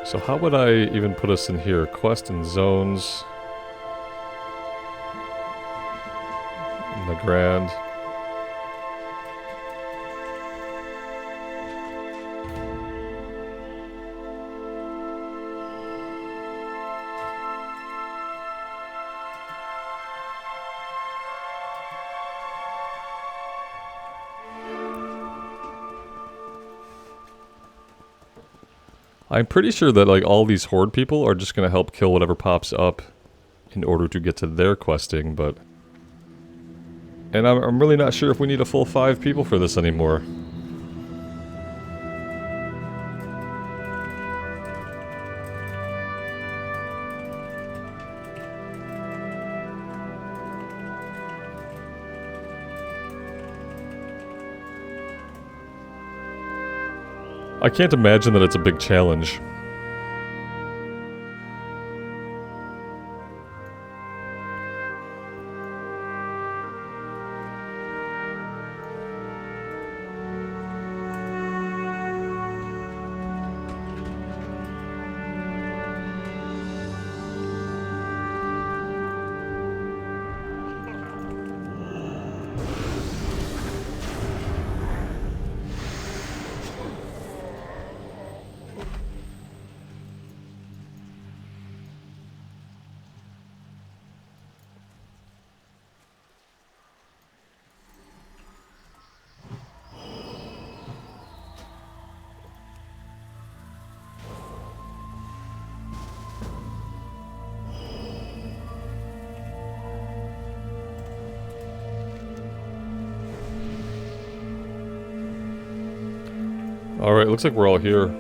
So how would I even put us in here? Quest and zones. Nagrand. I'm pretty sure that like all these horde people are just gonna help kill whatever pops up in order to get to their questing, but... And I'm really not sure if we need a full 5 people for this anymore. I can't imagine that it's a big challenge. Alright, looks like we're all here.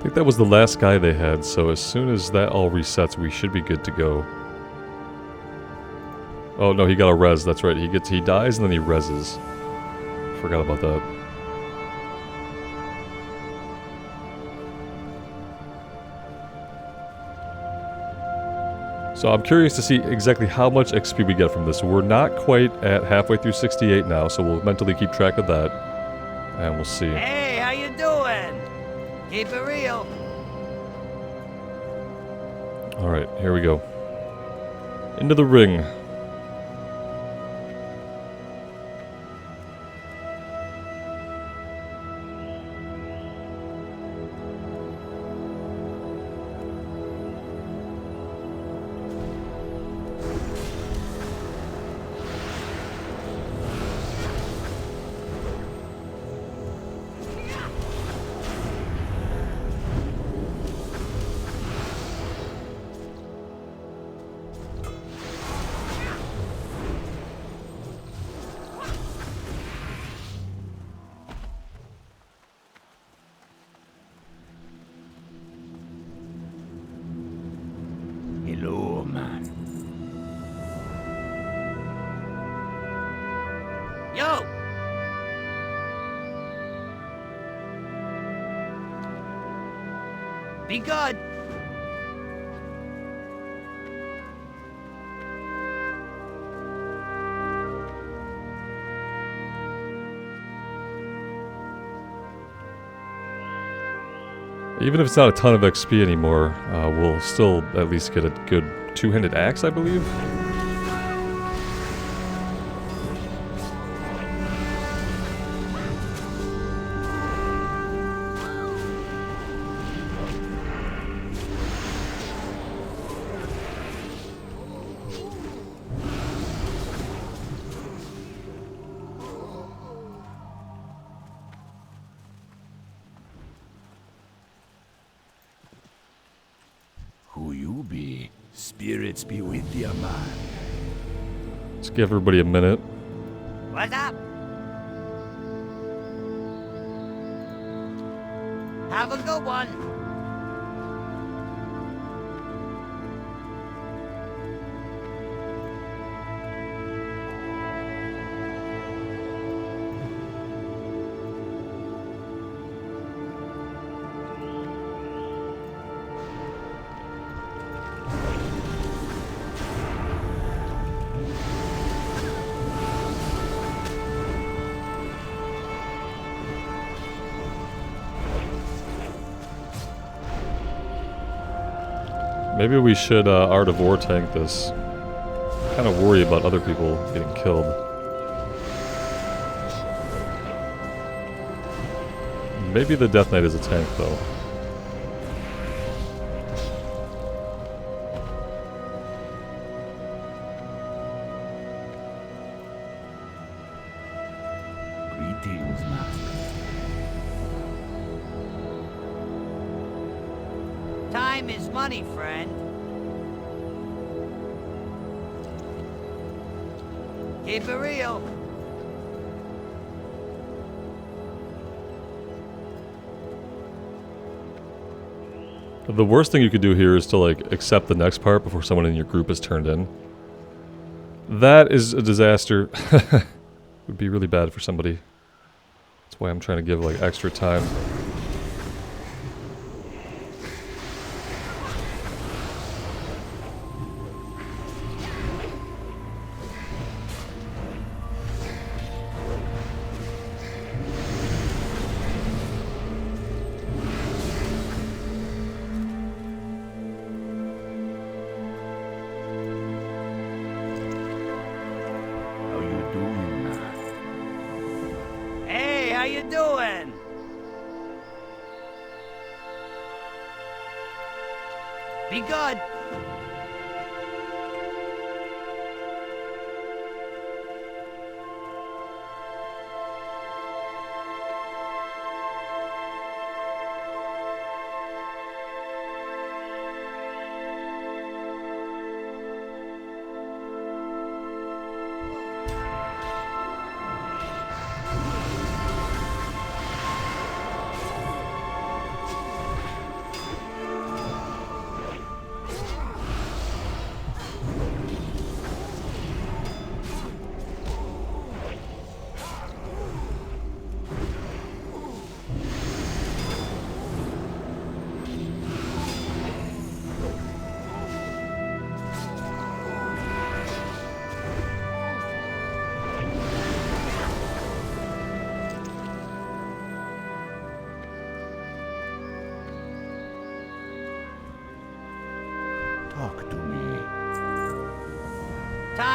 think that was the last guy they had, so as soon as that all resets, we should be good to go. Oh no, he got a res, that's right. He dies and then he reses. Forgot about that. So I'm curious to see exactly how much XP we get from this. We're not quite at halfway through 68 now, so we'll mentally keep track of that. And we'll see. Hey, how you doing? Keep it real. Alright, here we go. Into the ring. Hello, man. Yo! Be good. Even if it's not a ton of XP anymore, we'll still at least get a good two-handed axe, I believe. Who you be? Spirits be with ya, man. Let's give everybody a minute. What's up? Have a good one. Maybe we should Art of War tank this. Kind of worry about other people getting killed. Maybe the Death Knight is a tank though. Greetings, master. Time is money, friend. Keep it real. The worst thing you could do here is to like accept the next part before someone in your group is turned in. That is a disaster. Would be really bad for somebody. That's why I'm trying to give like extra time. How you doing, man? Hey, how you doing? Be good.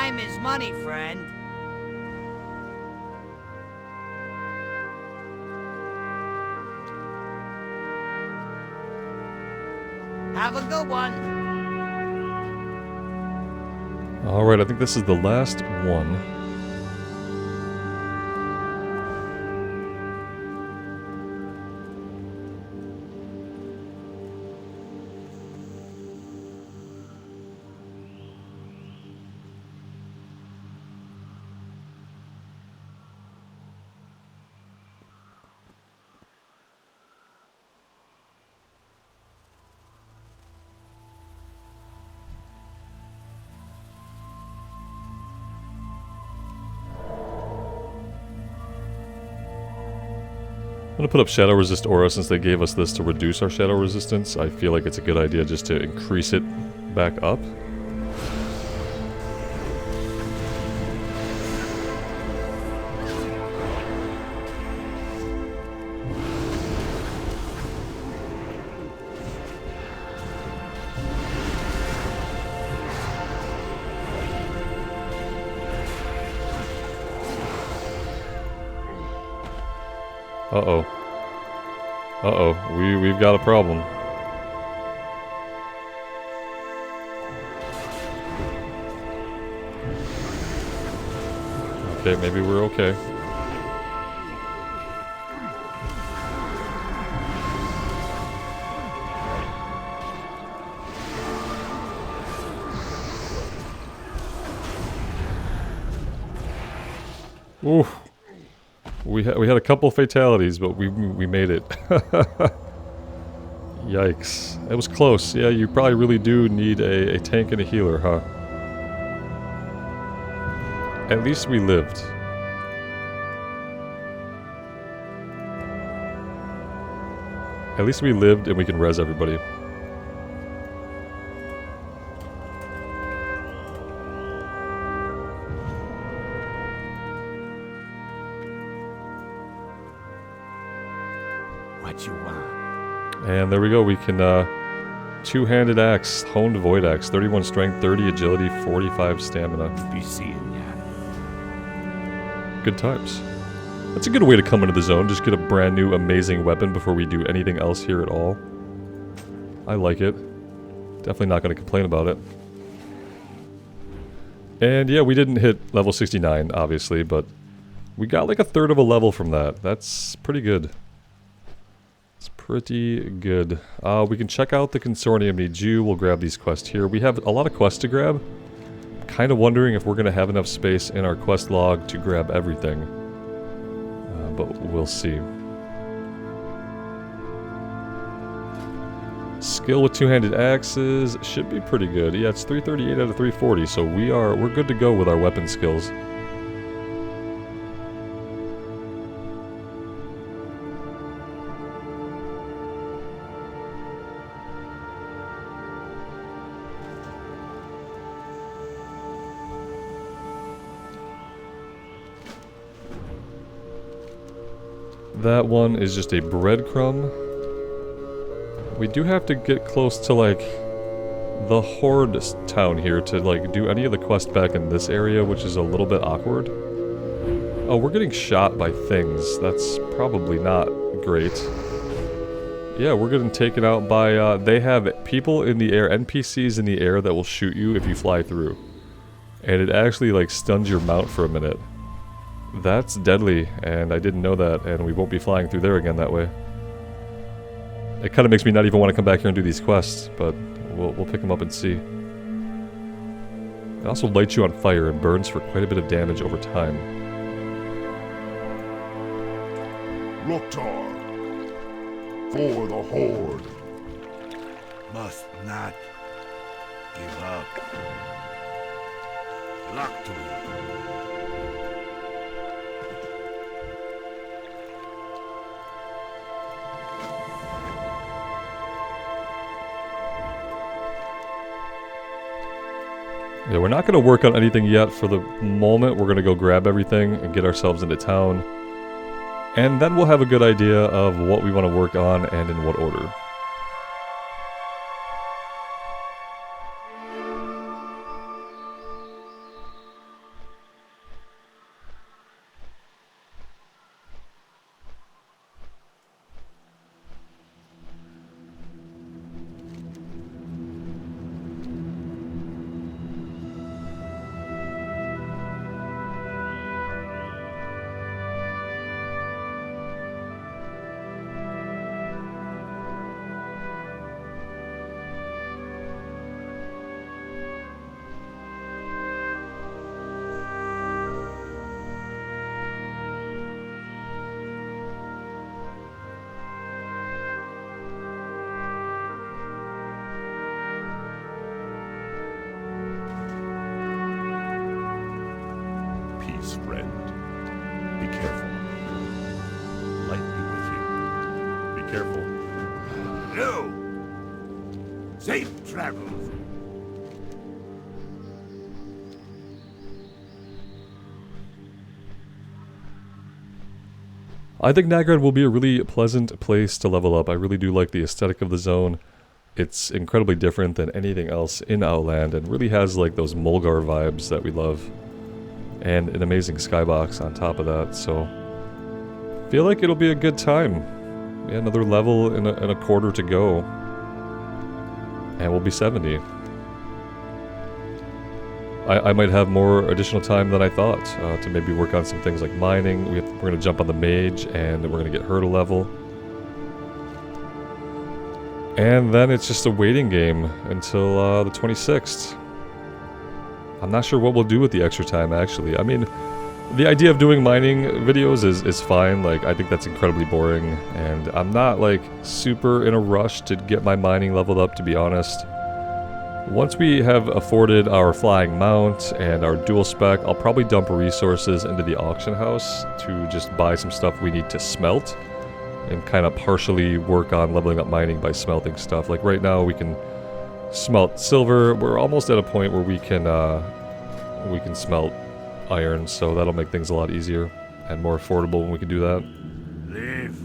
Time is money, friend. Have a good one. Alright, I think this is the last one. I'm gonna put up Shadow Resist Aura since they gave us this to reduce our Shadow Resistance. I feel like it's a good idea just to increase it back up. Uh-oh. Uh-oh. We've got a problem. Okay, maybe we're okay. Ooh. We had a couple fatalities, but we made it. Yikes. It was close. Yeah, you probably really do need a tank and a healer, huh? At least we lived. At least we lived and we can res everybody. What you want? And there we go, we can, two-handed axe, honed void axe, 31 strength, 30 agility, 45 stamina. Be seeing ya. Good times. That's a good way to come into the zone, just get a brand new amazing weapon before we do anything else here at all. I like it. Definitely not going to complain about it. And yeah, we didn't hit level 69, obviously, but we got like a third of a level from that. That's pretty good. It's pretty good. We can check out the Consortium needs you. We'll grab these quests here. We have a lot of quests to grab. Kind of wondering if we're going to have enough space in our quest log to grab everything. But we'll see. Skill with two-handed axes should be pretty good. Yeah, it's 338 out of 340, so we're good to go with our weapon skills. That one is just a breadcrumb. We do have to get close to, like, the Horde town here to, like, do any of the quests back in this area, which is a little bit awkward. Oh, we're getting shot by things. That's probably not great. Yeah, we're getting taken out by, they have people in the air, NPCs in the air that will shoot you if you fly through. And it actually, like, stuns your mount for a minute. That's deadly, and I didn't know that, and we won't be flying through there again that way. It kind of makes me not even want to come back here and do these quests, but we'll pick them up and see. It also lights you on fire and burns for quite a bit of damage over time. Loktar, for the Horde. Must not give up. Luck to you. Yeah, we're not going to work on anything yet for the moment. We're going to go grab everything and get ourselves into town. And then we'll have a good idea of what we want to work on and in what order. enemies, friend. Be careful. Light be with you. Be careful. No! Safe travels. I think Nagrand will be a really pleasant place to level up. I really do like the aesthetic of the zone. It's incredibly different than anything else in Outland and really has like those Mulgar vibes that we love. And an amazing skybox on top of that, so I feel like it'll be a good time. Yeah, another level and a quarter to go. And we'll be 70. I might have more additional time than I thought to maybe work on some things like mining. We're going to jump on the mage and we're going to get her to level. And then it's just a waiting game until the 26th. I'm not sure what we'll do with the extra time actually. I mean, the idea of doing mining videos is fine. Like, I think that's incredibly boring. And I'm not like super in a rush to get my mining leveled up, to be honest. Once we have afforded our flying mount and our dual spec, I'll probably dump resources into the auction house to just buy some stuff we need to smelt and kind of partially work on leveling up mining by smelting stuff. Like right now we can smelt silver. We're almost at a point where we can smelt iron, so that'll make things a lot easier and more affordable when we can do that. Live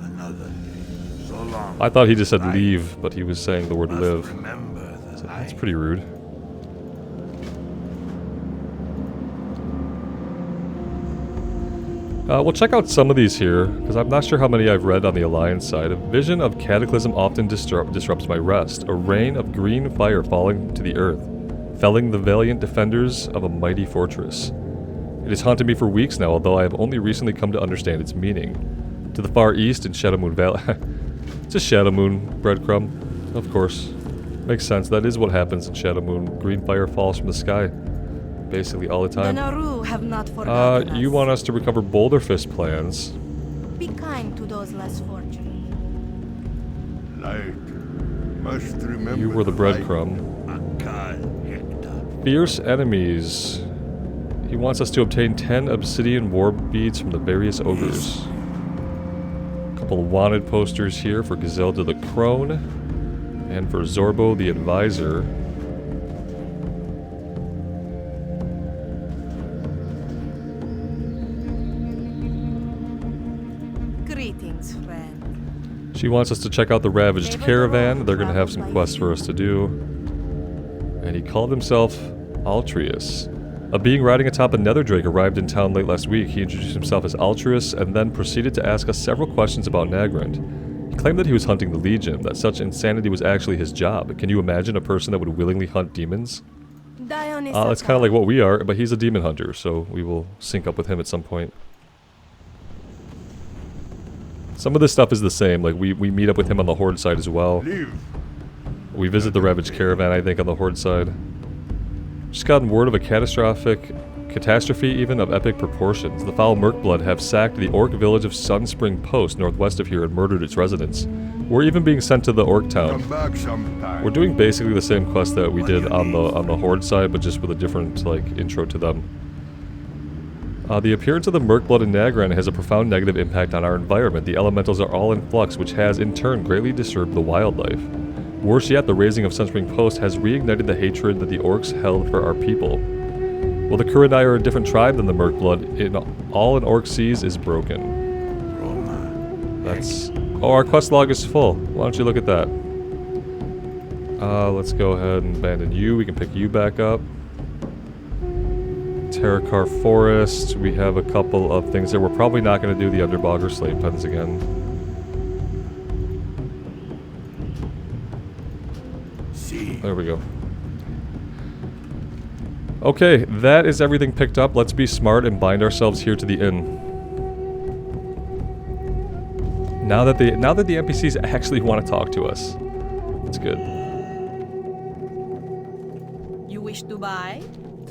another day. So long. I thought he just said leave, but he was saying the word Must live. remember the That's light. pretty rude. We'll check out some of these here, because I'm not sure how many I've read on the Alliance side. A vision of cataclysm often disrupts my rest. A rain of green fire falling to the earth, felling the valiant defenders of a mighty fortress. It has haunted me for weeks now, although I have only recently come to understand its meaning. To the far east in Shadowmoon Valley... It's a Shadowmoon breadcrumb, of course. Makes sense, that is what happens in Shadowmoon. Green fire falls from the sky. Basically all the The time. Naru have not forgotten You us. want us to recover Boulder Fist plans. Be kind to those less fortunate. Light. Must remember You were the light. breadcrumb. Akal Hector. Fierce enemies. He wants us to obtain 10 obsidian war beads from the various ogres. Couple of wanted posters here for Gazelda the Crone and for Zorbo the Advisor. Greetings, friend. She wants us to check out the Ravaged Caravan. They're going to have some quests for us to do. And he called himself Altruis. A being riding atop a nether drake arrived in town late last week. He introduced himself as Altruis and then proceeded to ask us several questions about Nagrand. He claimed that he was hunting the Legion, that such insanity was actually his job. Can you imagine a person that would willingly hunt demons? That's kind of like what we are, but he's a demon hunter, so we will sync up with him at some point. Some of this stuff is the same, like we meet up with him on the Horde side as well. Live. We visit the Ravaged Caravan, I think, on the Horde side. Just gotten word of a catastrophe even of epic proportions. The foul Merkblood have sacked the orc village of Sunspring Post, northwest of here, and murdered its residents. We're even being sent to the orc town. Come back sometime. We're doing basically the same quest that we did on the Horde side, but just with a different, like, intro to them. The appearance of the Merkblood in Nagrand has a profound negative impact on our environment. The elementals are all in flux, which has, in turn, greatly disturbed the wildlife. Worse yet, the raising of Sunspring Post has reignited the hatred that the orcs held for our people. Well, the Kurenai are a different tribe than the Merkblood. All an orc sees is broken. Roma. That's... Oh, our quest log is full. Why don't you look at that? Let's go ahead and abandon you. We can pick you back up. Terrakar Forest. We have a couple of things there. We're probably not going to do the Underbogger Slave Pens again. See. There we go. Okay, that is everything picked up. Let's be smart and bind ourselves here to the inn. Now that the NPCs actually want to talk to us. That's good. You wish to buy?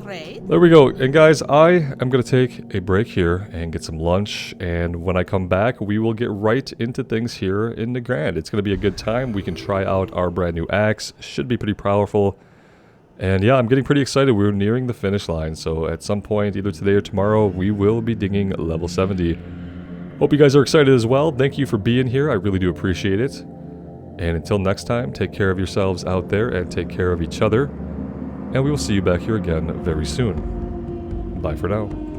Trade? There we go. And guys, I am going to take a break here and get some lunch. And when I come back, we will get right into things here in Nagrand. It's going to be a good time. We can try out our brand new axe. Should be pretty powerful. And yeah, I'm getting pretty excited. We're nearing the finish line, so at some point, either today or tomorrow, we will be digging level 70. Hope you guys are excited as well. Thank you for being here. I really do appreciate it. And until next time, take care of yourselves out there and take care of each other. And we will see you back here again very soon. Bye for now.